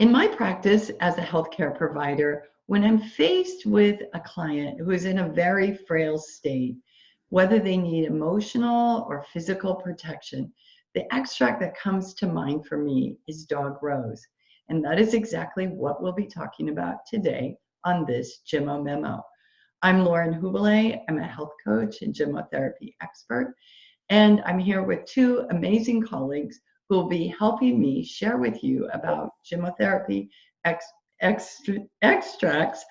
In my practice as a healthcare provider, when I'm faced with a client who is in a very frail state, whether they need emotional or physical protection, the extract that comes to mind for me is dog rose. And that is exactly what we'll be talking about today on this Gemmo Memo. I'm Lauren Hubele. I'm a health coach and Gemmotherapy expert. And I'm here with two amazing colleagues who will be helping me share with you about Gemmotherapy extracts,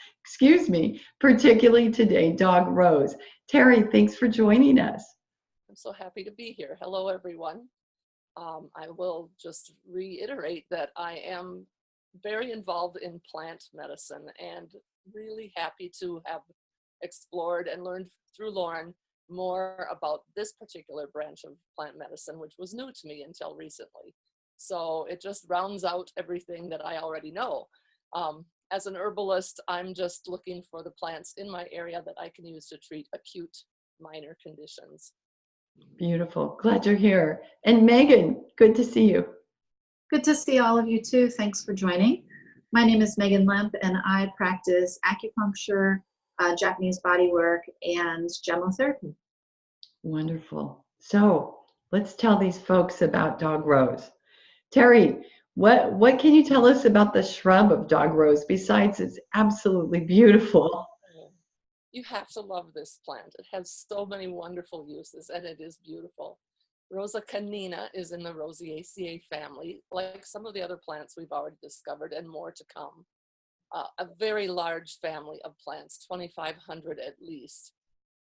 particularly today, dog rose. Teri, thanks for joining us. I'm so happy to be here. Hello, everyone. I will just reiterate that I am very involved in plant medicine and really happy to have explored and learned through Lauren more about this particular branch of plant medicine, which was new to me until recently. So it just rounds out everything that I already know. As an herbalist, I'm just looking for the plants in my area that I can use to treat acute minor conditions. Beautiful. Glad you're here. And Megan, good to see you. Good to see all of you too. Thanks for joining. My name is Maegan Lemp and I practice acupuncture, Japanese bodywork, and Gemmotherapy. Wonderful. So let's tell these folks about dog rose. Teri, what can you tell us about the shrub of dog rose besides it's absolutely beautiful? You have to love this plant. It has so many wonderful uses and it is beautiful. Rosa canina is in the Rosaceae family, like some of the other plants we've already discovered and more to come. A very large family of plants, 2,500 at least.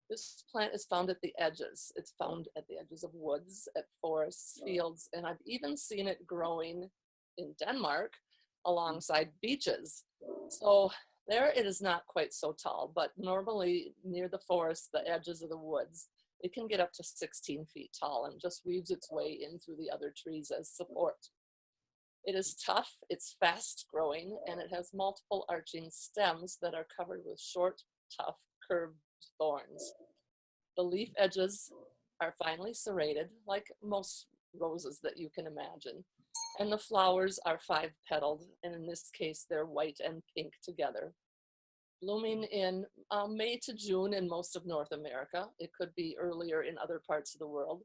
This plant is found at the edges. It's found at the edges of woods, at forests, fields, and I've even seen it growing in Denmark alongside beaches. So there it is not quite so tall, but normally near the forest, the edges of the woods, it can get up to 16 feet tall and just weaves its way in through the other trees as support. It is tough, it's fast growing, and it has multiple arching stems that are covered with short, tough, curved thorns. The leaf edges are finely serrated, like most roses that you can imagine, and the flowers are 5-petaled, and in this case they're white and pink together. Blooming in May to June in most of North America. It could be earlier in other parts of the world.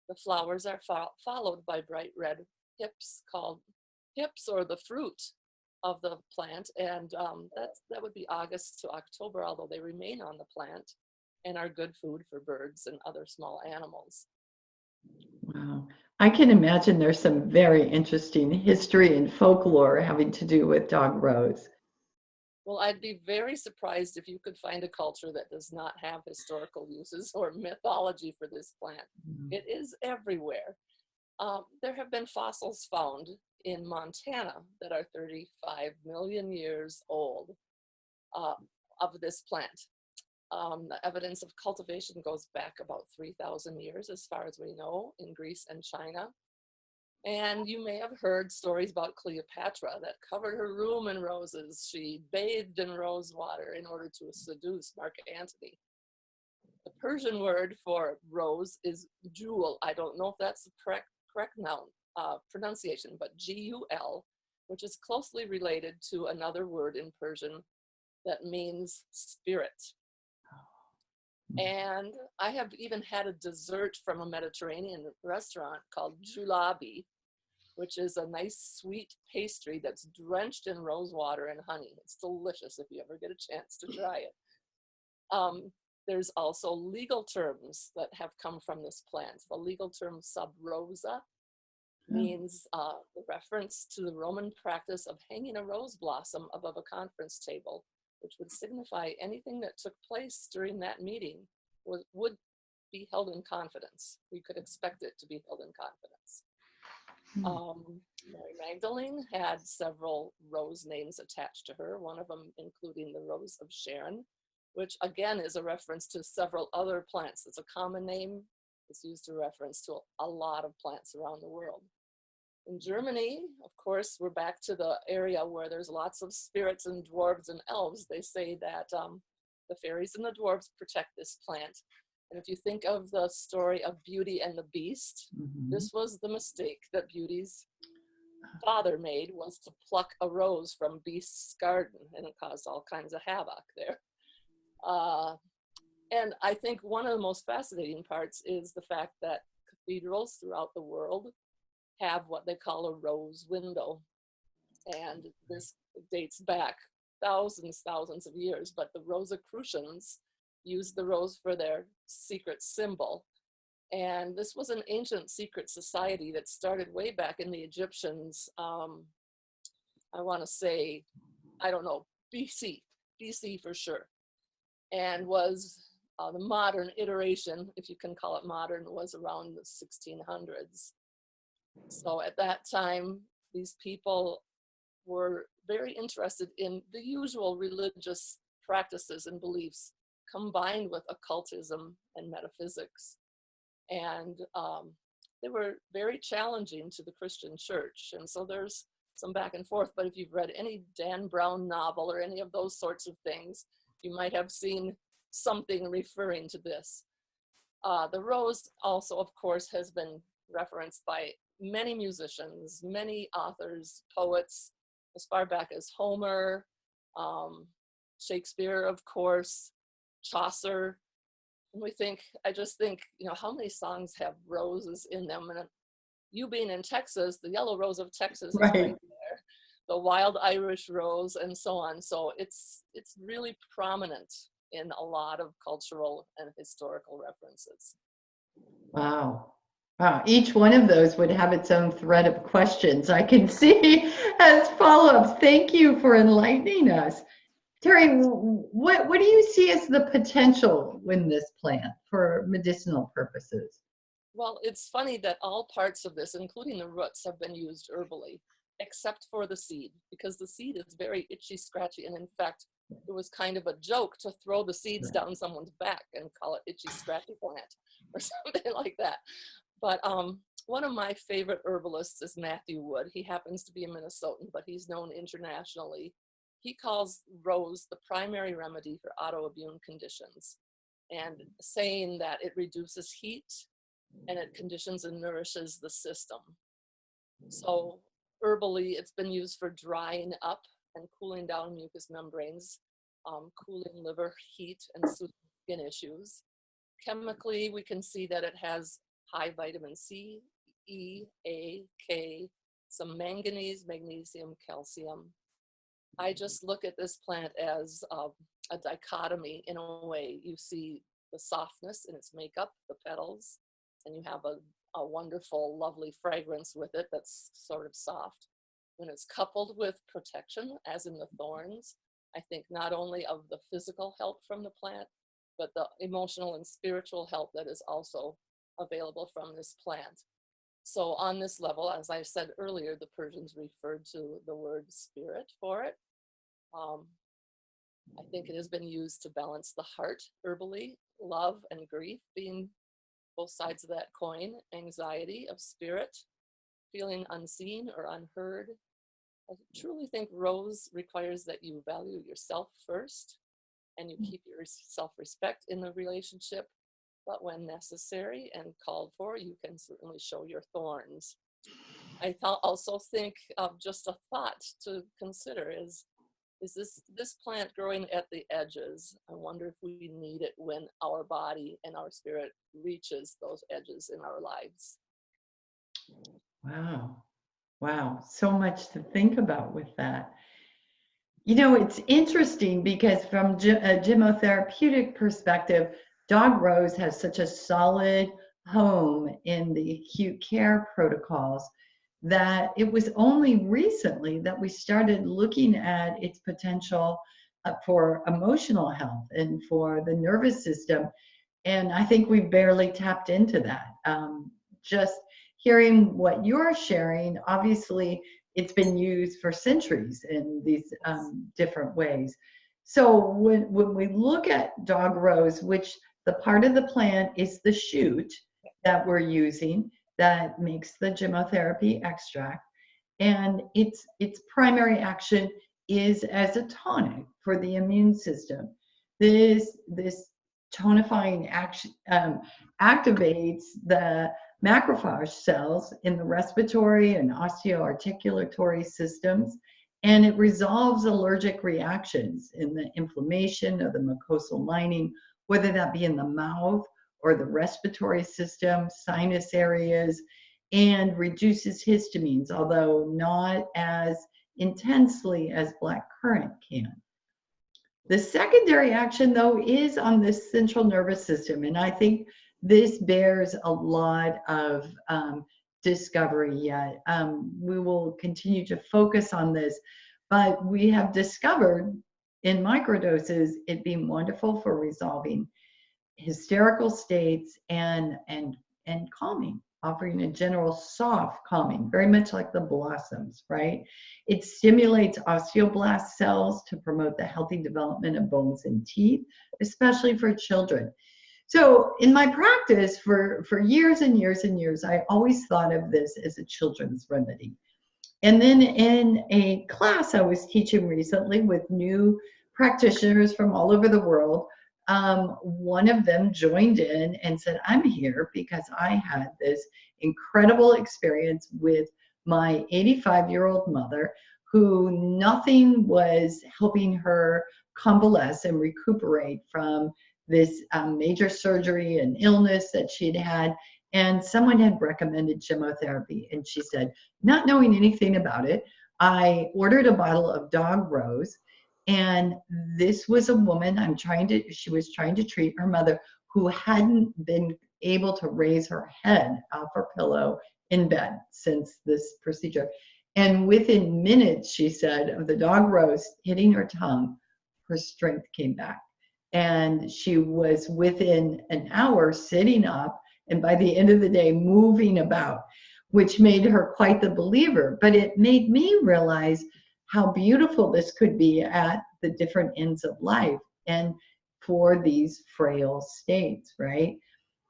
The flowers are followed by bright red hips called hips, or the fruit of the plant, and that would be August to October, although they remain on the plant and are good food for birds and other small animals. Wow. I can imagine there's some very interesting history and folklore having to do with dog rose. Well, I'd be very surprised if you could find a culture that does not have historical uses or mythology for this plant. It is everywhere. There have been fossils found in Montana that are 35 million years old of this plant. The evidence of cultivation goes back about 3,000 years as far as we know in Greece and China. And you may have heard stories about Cleopatra that covered her room in roses. She bathed in rose water in order to seduce Mark Antony. The Persian word for rose is jewel. I don't know if that's the correct pronunciation, but G-U-L, which is closely related to another word in Persian that means spirit. And I have even had a dessert from a Mediterranean restaurant called julabi, which is a nice sweet pastry that's drenched in rose water and honey. It's delicious if you ever get a chance to try it. There's also legal terms that have come from this plant. The legal term sub rosa means the reference to the Roman practice of hanging a rose blossom above a conference table, which would signify anything that took place during that meeting would be held in confidence. We could expect it to be held in confidence. Mary Magdalene had several rose names attached to her, one of them including the Rose of Sharon, which again is a reference to several other plants. It's a common name. It's used to reference to a lot of plants around the world. In Germany, of course, we're back to the area where there's lots of spirits and dwarves and elves. They say that the fairies and the dwarves protect this plant. And if you think of the story of Beauty and the Beast, this was the mistake that Beauty's father made was to pluck a rose from beast's garden, and it caused all kinds of havoc there. And I think one of the most fascinating parts is the fact that cathedrals throughout the world have what they call a rose window. And this dates back thousands of years, but the Rosicrucians used the rose for their secret symbol. And this was an ancient secret society that started way back in the Egyptians, I want to say, I don't know, BC for sure. And was the modern iteration, if you can call it modern, was around the 1600s. So at that time, these people were very interested in the usual religious practices and beliefs combined with occultism and metaphysics. And they were very challenging to the Christian church. And so there's some back and forth, but if you've read any Dan Brown novel or any of those sorts of things, you might have seen something referring to this. The rose also, of course, has been referenced by many musicians, many authors, poets, as far back as Homer, Shakespeare, of course, Chaucer. And I just think, how many songs have roses in them? And you being in Texas, the yellow rose of Texas is right there, the wild Irish rose, and so on. So it's really prominent in a lot of cultural and historical references. Wow. Wow. Each one of those would have its own thread of questions I can see as follow-ups. Thank you for enlightening us. Teri, what do you see as the potential in this plant for medicinal purposes? Well, it's funny that all parts of this, including the roots, have been used herbally, except for the seed, because the seed is very itchy, scratchy, and in fact, it was kind of a joke to throw the seeds down someone's back and call it itchy, scratchy plant or something like that. But one of my favorite herbalists is Matthew Wood. He happens to be a Minnesotan, but he's known internationally. He calls rose the primary remedy for autoimmune conditions, and saying that it reduces heat and it conditions and nourishes the system. So herbally, it's been used for drying up and cooling down mucous membranes, cooling liver heat and soothing skin issues. Chemically, we can see that it has high vitamin C, E, A, K, some manganese, magnesium, calcium. I just look at this plant as a dichotomy in a way. You see the softness in its makeup, the petals, and you have a wonderful, lovely fragrance with it that's sort of soft. When it's coupled with protection, as in the thorns, I think not only of the physical help from the plant, but the emotional and spiritual help that is also available from this plant. So on this level, as I said earlier, the Persians referred to the word spirit for it. I think it has been used to balance the heart herbally, love and grief being both sides of that coin, anxiety of spirit, feeling unseen or unheard. I truly think rose requires that you value yourself first and you keep your self-respect in the relationship, but when necessary and called for, you can certainly show your thorns. I also think of just a thought to consider is this plant growing at the edges? I wonder if we need it when our body and our spirit reaches those edges in our lives. Wow. Wow. So much to think about with that. It's interesting because from a gemmotherapeutic perspective, dog rose has such a solid home in the acute care protocols that it was only recently that we started looking at its potential for emotional health and for the nervous system. And I think we've barely tapped into that. Just hearing what you're sharing, obviously it's been used for centuries in these different ways. So when we look at dog rose, which the part of the plant is the shoot that we're using, that makes the gemmotherapy extract, and its primary action is as a tonic for the immune system. This tonifying action activates the macrophage cells in the respiratory and osteoarticulatory systems, and it resolves allergic reactions in the inflammation of the mucosal lining, whether that be in the mouth or the respiratory system, sinus areas, and reduces histamines, although not as intensely as black currant can. The secondary action, though, is on the central nervous system, and I think this bears a lot of discovery yet. We will continue to focus on this, but we have discovered in microdoses it being wonderful for resolving hysterical states and calming, offering a general soft calming, very much like the blossoms, right? It stimulates osteoblast cells to promote the healthy development of bones and teeth, especially for children. So in my practice for years and years and years, I always thought of this as a children's remedy. And then in a class I was teaching recently with new practitioners from all over the world, one of them joined in and said, I'm here because I had this incredible experience with my 85-year-old mother who nothing was helping her convalesce and recuperate from this major surgery and illness that she'd had. And someone had recommended Gemmotherapy. And she said, not knowing anything about it, I ordered a bottle of dog rose. And this was a woman she was trying to treat her mother who hadn't been able to raise her head off her pillow in bed since this procedure. And within minutes, she said, of the dog rose hitting her tongue, her strength came back. And she was within an hour sitting up, and by the end of the day, moving about, which made her quite the believer. But it made me realize how beautiful this could be at the different ends of life and for these frail states, right?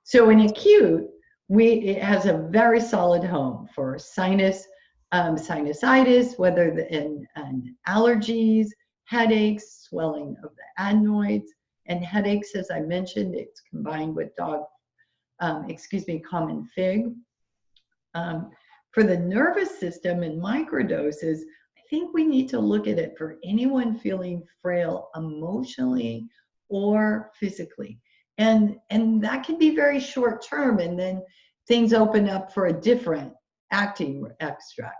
So in acute, it has a very solid home for sinusitis, whether in allergies, headaches, swelling of the adenoids, and headaches, as I mentioned, it's combined with common fig. For the nervous system and microdoses, I think we need to look at it for anyone feeling frail emotionally or physically. And that can be very short term, and then things open up for a different acting extract.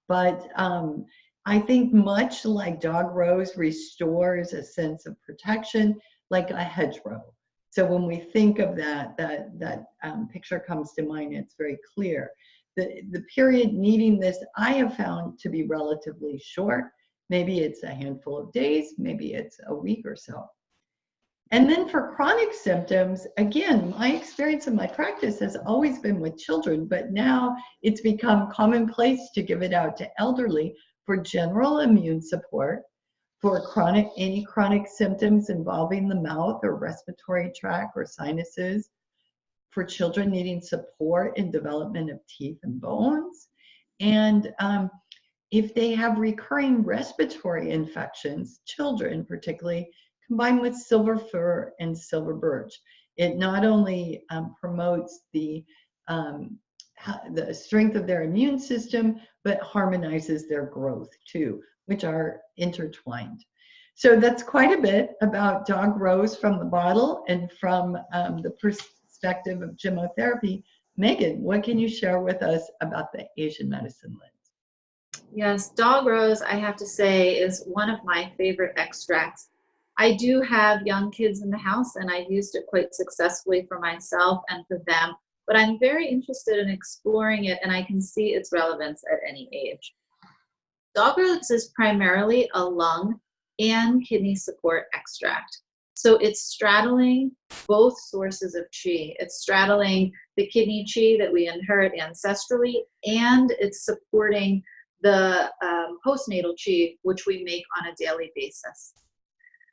But I think much like dog rose restores a sense of protection, like a hedgerow. So when we think of that picture comes to mind, it's very clear. The period needing this, I have found to be relatively short. Maybe it's a handful of days, maybe it's a week or so. And then for chronic symptoms, again, my experience in my practice has always been with children, but now it's become commonplace to give it out to elderly for general immune support, for any chronic symptoms involving the mouth or respiratory tract or sinuses, for children needing support in development of teeth and bones, and if they have recurring respiratory infections, children particularly, combined with silver fir and silver birch. It not only promotes the strength of their immune system, but harmonizes their growth too, which are intertwined. So that's quite a bit about dog rose from the bottle and from the perspective of Gemmotherapy. Maegan, what can you share with us about the Asian medicine lens? Yes, dog rose, I have to say, is one of my favorite extracts. I do have young kids in the house, and I've used it quite successfully for myself and for them, but I'm very interested in exploring it, and I can see its relevance at any age. Dog rose is primarily a lung and kidney support extract. So it's straddling both sources of qi. It's straddling the kidney qi that we inherit ancestrally, and it's supporting the postnatal qi, which we make on a daily basis.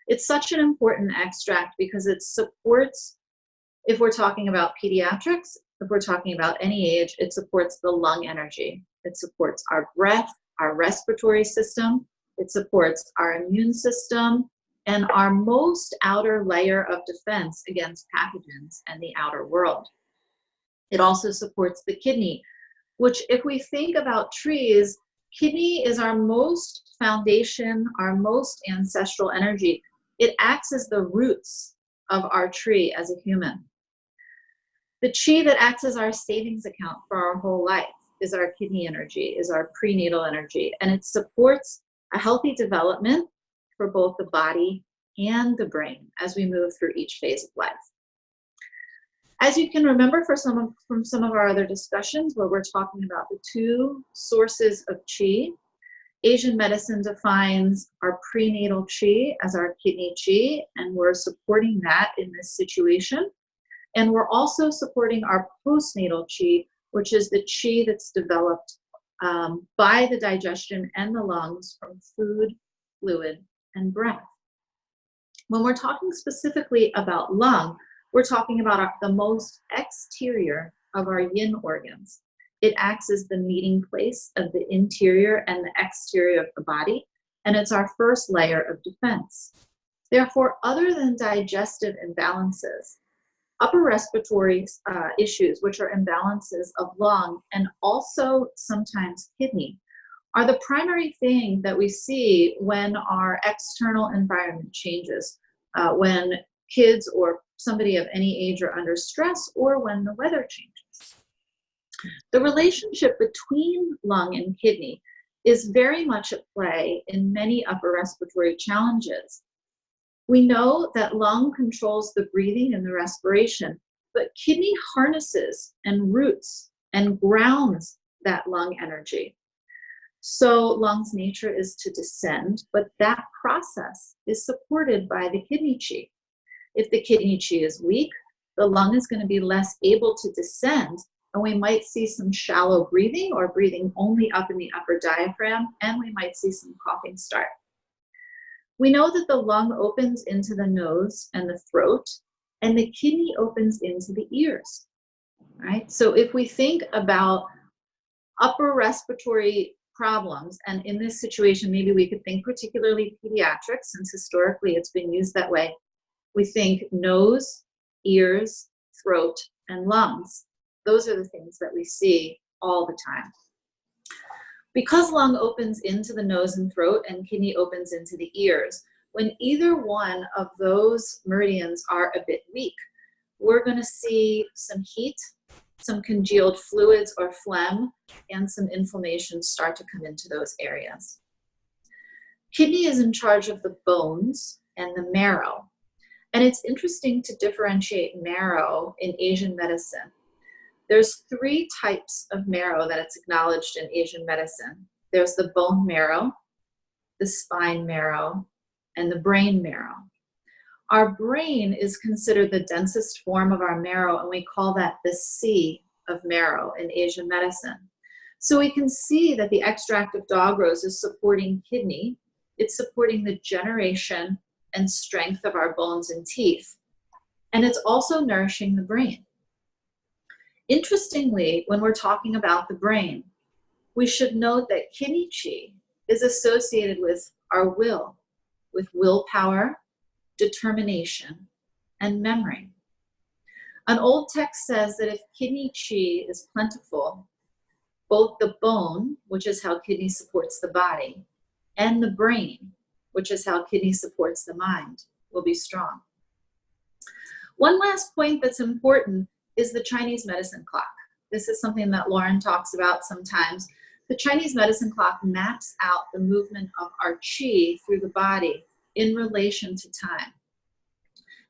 It's such an important extract because it supports, if we're talking about pediatrics, if we're talking about any age, it supports the lung energy. It supports our breath, our respiratory system. It supports our immune system and our most outer layer of defense against pathogens and the outer world. It also supports the kidney, which if we think about trees, kidney is our most foundation, our most ancestral energy. It acts as the roots of our tree as a human. The chi that acts as our savings account for our whole life is our kidney energy, is our prenatal energy, and it supports a healthy development for both the body and the brain as we move through each phase of life. As you can remember from some of our other discussions where we're talking about the two sources of chi, Asian medicine defines our prenatal chi as our kidney chi, and we're supporting that in this situation. And we're also supporting our postnatal chi, which is the chi that's developed by the digestion and the lungs from food, fluid, and breath. When we're talking specifically about lung, we're talking about the most exterior of our yin organs. It acts as the meeting place of the interior and the exterior of the body, and it's our first layer of defense. Therefore, other than digestive imbalances, upper respiratory issues, which are imbalances of lung and also sometimes kidney, are the primary thing that we see when our external environment changes, when kids or somebody of any age are under stress, or when the weather changes. The relationship between lung and kidney is very much at play in many upper respiratory challenges. We know that lung controls the breathing and the respiration, but kidney harnesses and roots and grounds that lung energy. So lung's nature is to descend, but that process is supported by the kidney chi. If the kidney chi is weak, the lung is going to be less able to descend, and we might see some shallow breathing or breathing only up in the upper diaphragm, and we might see some coughing start. We know that the lung opens into the nose and the throat, and the kidney opens into the ears, right? So if we think about upper respiratory problems, and in this situation, maybe we could think particularly pediatrics, since historically it's been used that way. We think nose, ears, throat, and lungs. Those are the things that we see all the time. Because lung opens into the nose and throat and kidney opens into the ears, when either one of those meridians are a bit weak, we're going to see some heat, some congealed fluids or phlegm, and some inflammation start to come into those areas. Kidney is in charge of the bones and the marrow. And it's interesting to differentiate marrow in Asian medicine. There's 3 types of marrow that it's acknowledged in Asian medicine. There's the bone marrow, the spine marrow, and the brain marrow. Our brain is considered the densest form of our marrow, and we call that the sea of marrow in Asian medicine. So we can see that the extract of dog rose is supporting kidney. It's supporting the generation and strength of our bones and teeth. And it's also nourishing the brain. Interestingly, when we're talking about the brain, we should note that kidney chi is associated with our will, with willpower, determination, and memory. An old text says that if kidney chi is plentiful, both the bone, which is how kidney supports the body, and the brain, which is how kidney supports the mind, will be strong. One last point that's important is the Chinese medicine clock. This is something that Lauren talks about sometimes. The Chinese medicine clock maps out the movement of our qi through the body in relation to time.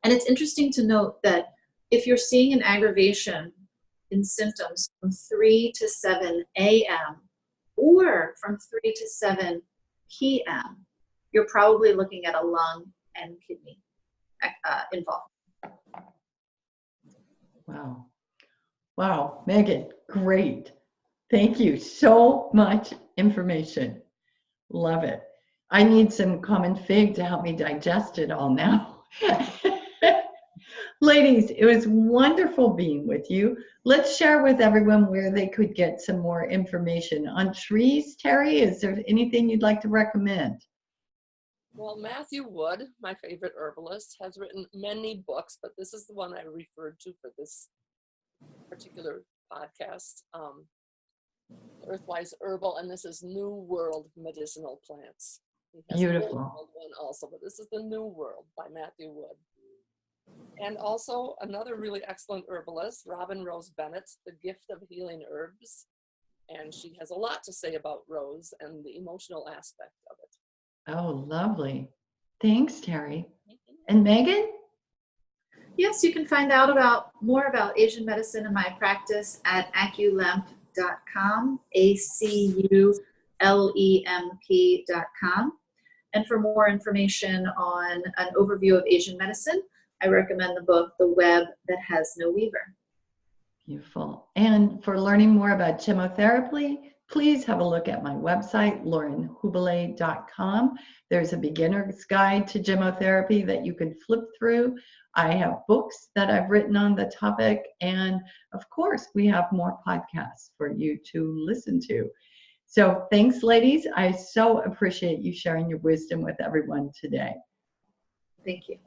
And it's interesting to note that if you're seeing an aggravation in symptoms from 3 to 7 a.m. or from 3 to 7 p.m., you're probably looking at a lung and kidney involvement. Wow. Wow, Megan, great. Thank you. So much information. Love it. I need some common fig to help me digest it all now. Ladies, it was wonderful being with you. Let's share with everyone where they could get some more information on trees. Teri, is there anything you'd like to recommend? Well, Matthew Wood, my favorite herbalist, has written many books, but this is the one I referred to for this particular podcast, Earthwise Herbal, and this is New World Medicinal Plants. He has a Old Beautiful. World one also, but this is the New World by Matthew Wood. And also another really excellent herbalist, Robin Rose Bennett, The Gift of Healing Herbs. And she has a lot to say about rose and the emotional aspect of it. Oh, lovely. Thanks, Teri. And Megan? Yes, you can find out more about Asian medicine in my practice at aculemp.com, ACULEMP.com. And for more information on an overview of Asian medicine, I recommend the book, The Web That Has No Weaver. Beautiful. And for learning more about Gemmotherapy, please have a look at my website, laurenhubele.com. There's a beginner's guide to Gemmotherapy that you can flip through. I have books that I've written on the topic. And of course, we have more podcasts for you to listen to. So thanks, ladies. I so appreciate you sharing your wisdom with everyone today. Thank you.